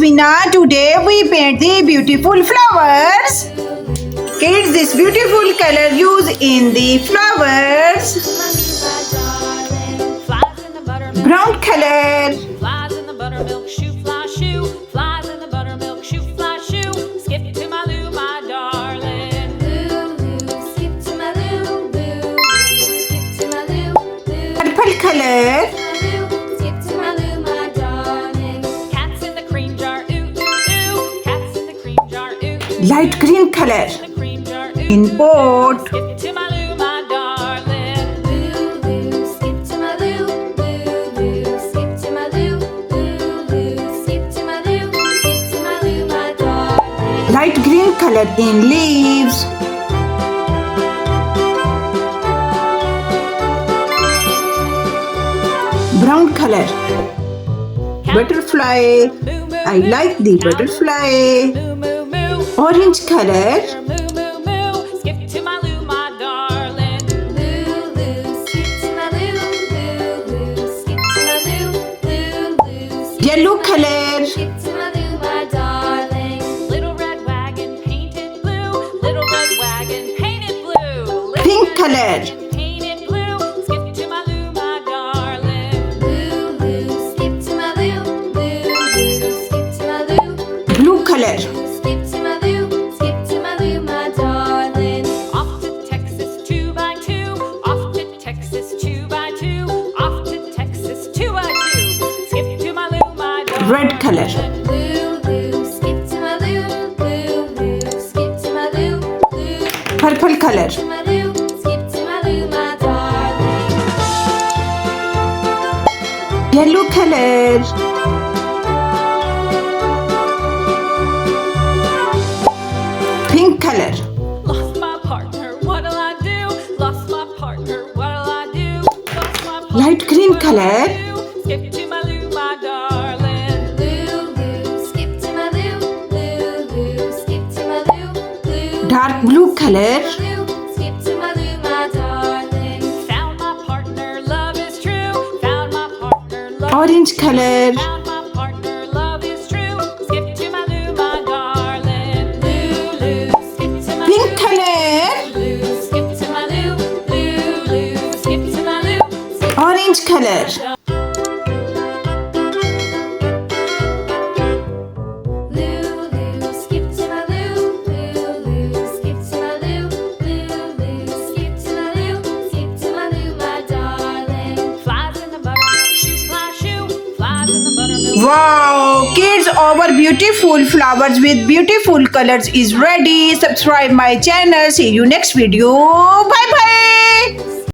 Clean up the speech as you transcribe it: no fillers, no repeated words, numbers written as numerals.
Samina. Today we paint the beautiful flowers. Kids, this beautiful color used in the flowers. Brown color. Flies in the buttermilk shoe, fly shoe. Flies in the buttermilk shoe, fly shoe. Skip to my loo, my darling. Loo, loo, skip to my loo, loo, loo, skip to my loo, loo. Purple color. Skip to my loo, my darling. Cats in the cream jar, ooh, ooh, ooh. Cats in the cream jar, ooh, ooh. Light green color. In the cream jar, ooh. In pot. Skip to my loo, my darling. Loo, loo, skip to my loo, loo, loo, skip to my loo, loo, loo, skip to my loo, skip to my loo, my darling. Light green color in leaves. Brown color. Butterfly. I like the butterfly. Moo, moo, moo. Orange color. Moo, moo, moo. Skip to my loo, my darling. Loo, loo, skip to my loo, loo, loo, skip to my loo, loo, loo, skip Yellow color. skip to my loo, my darling. Little red wagon painted blue. Little red wagon painted blue. Little Pink red color. wagon painted blue. Skip to my loo, my darling. Loo, loo, skip to my loo, loo, loo, skip to my loo. Blue color. Skip to my loo, skip to my loo, my darling. Off to Texas 2x2. Off to Texas 2x2. Off to Texas 2x2. Skip to my loo, my darling. Red color. Loo, loo, skip to my loo, loo, loo, skip to my loo, loo, Purple color. to my loo, skip to my loo, my darling. Yellow color. Pink color. Lost my partner, what'll I do? Lost my partner, what'll I do? Lost my partner, Light green what'll color. I do? Skip to my loo, my darling. Loo, loo, skip to my loo, loo, loo, skip to my loo, loo. Dark blue color. Loo, skip to my loo, my darling. Found my partner, love is true. Found my partner, love Orange color. Found my partner, love is true. Skip to my loo, my darling. Loo, loo, skip to my Pink loo. color. Loo, skip to my loo, loo, loo, skip to my loo, skip Orange color. loo, loo, skip to my loo, loo, loo, skip to my loo, loo, loo, skip to my loo, skip to my loo, my darling. Flies in the buttermilk shoe, fly shoe, flies in the buttermilk. Wow, kids, our beautiful flowers with beautiful colors is ready. Subscribe my channel. See you next video. Bye bye.